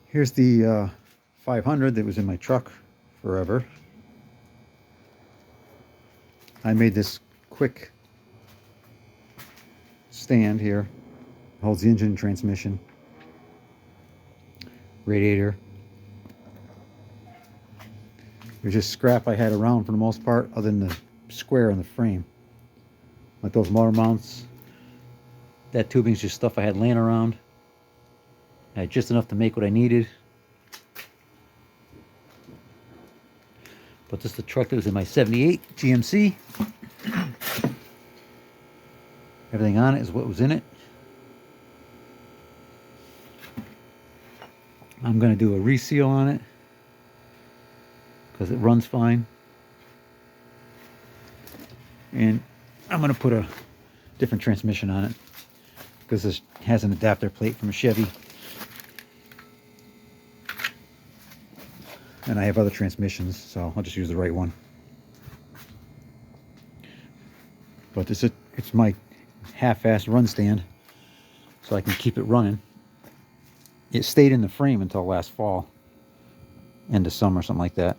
Here's the 500 that was in my truck forever. I made this quick stand here. Holds the engine, transmission, radiator. It was just scrap I had around for the most part, other than the square on the frame. Like those motor mounts. That tubing's just stuff I had laying around. I had just enough to make what I needed. But this is the truck that was in my 78 GMC. Everything on it is what was in it. I'm going to do a reseal on it because it runs fine. And I'm going to put a different transmission on it because this has an adapter plate from a Chevy. And I have other transmissions, so I'll just use the right one. But it's my half-assed run stand, so I can keep it running. It stayed in the frame until last fall, end of summer, something like that.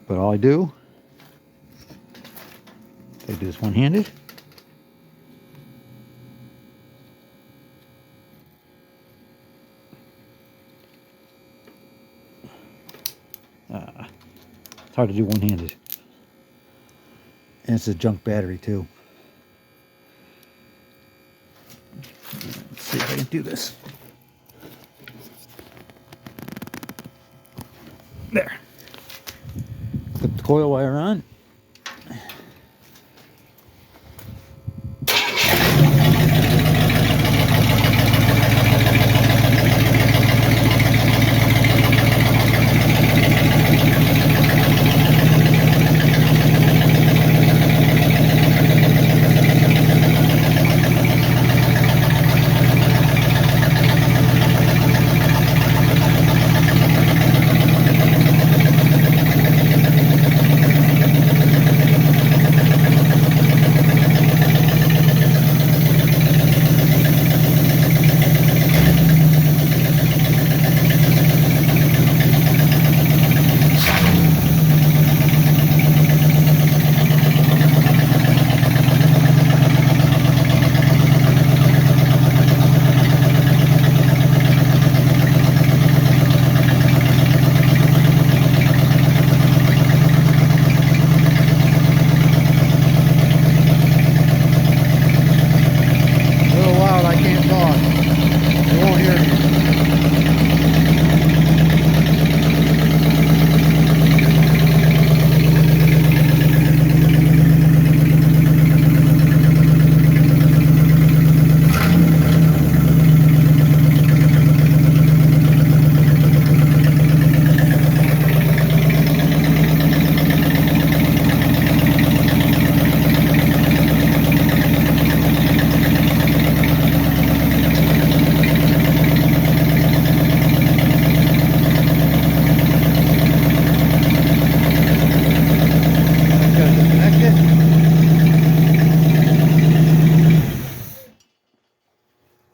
But all I do this one-handed. It's hard to do one-handed. And it's a junk battery too. Let's see if I can do this. There. Put the coil wire on.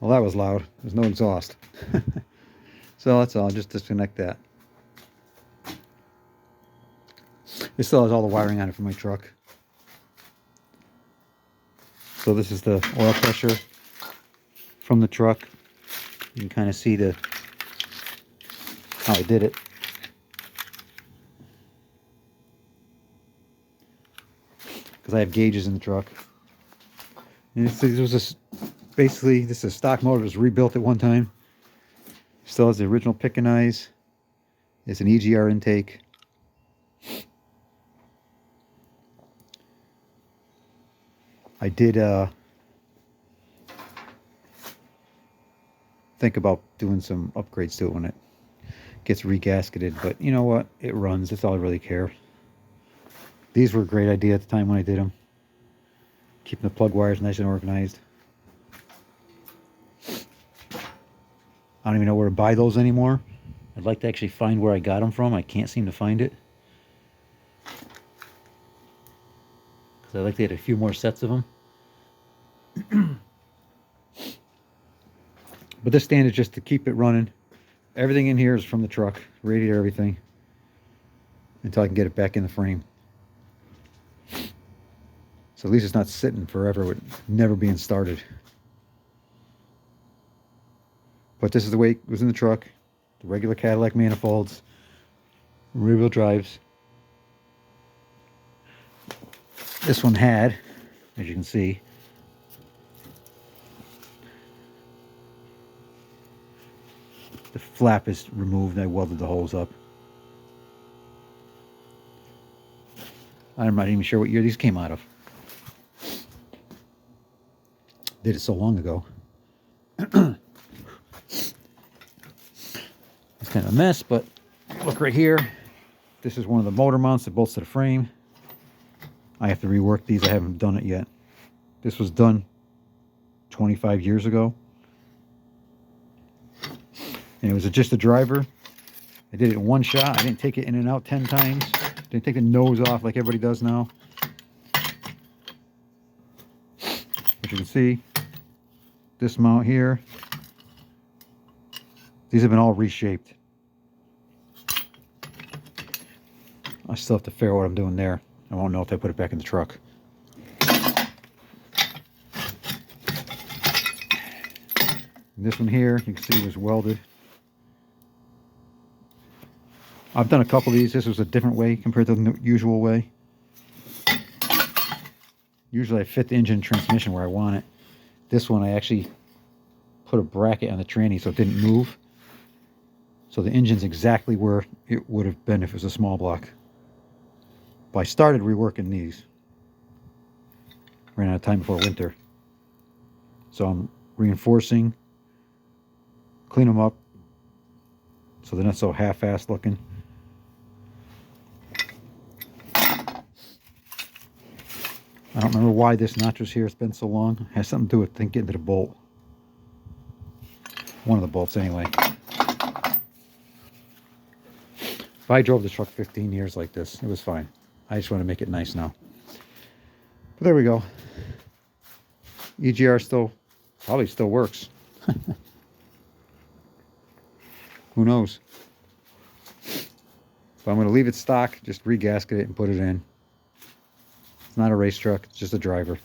Well, that was loud. There's no exhaust. So that's all. Just disconnect that. It still has all the wiring on it for my truck. So this is the oil pressure from the truck. You can kind of see how I did it. Because I have gauges in the truck. And basically, this is a stock motor. It was rebuilt at one time. Still has the original pick and eyes. It's an EGR intake. I did think about doing some upgrades to it when it gets regasketed, but you know what? It runs. That's all I really care. These were a great idea at the time when I did them. Keeping the plug wires nice and organized. I don't even know where to buy those anymore. I'd like to actually find where I got them from. I can't seem to find it. Because I like to get a few more sets of them. But this stand is just to keep it running. Everything in here is from the truck, radiator, everything, until I can get it back in the frame. So at least it's not sitting forever with never being started. But this is the way it was in the truck. The regular Cadillac manifolds, rear wheel drives. This one had, as you can see, the flap is removed. I welded the holes up. I'm not even sure what year these came out of. Did it so long ago. It's kind of a mess, but look right here. This is one of the motor mounts that bolts to the frame. I have to rework these. I haven't done it yet. This was done 25 years ago. And it was just a driver. I did it in one shot. I didn't take it in and out 10 times. Didn't take the nose off like everybody does now. As you can see, this mount here, these have been all reshaped. I still have to figure out what I'm doing there. I won't know if I put it back in the truck. And this one here, you can see was welded. I've done a couple of these. This was a different way compared to the usual way. Usually I fit the engine and transmission where I want it. This one I actually put a bracket on the tranny so it didn't move. So the engine's exactly where it would have been if it was a small block. But I started reworking these. Ran out of time before winter. So I'm reinforcing, clean them up so they're not so half-assed looking. I don't remember why this notch was here. It's been so long. It has something to do with, I think, getting to the bolt. One of the bolts, anyway. If I drove the truck 15 years like this, it was fine. I just want to make it nice now. But there we go. EGR probably still works. Who knows? But I'm going to leave it stock, just regasket it and put it in. It's not a race truck, it's just a driver.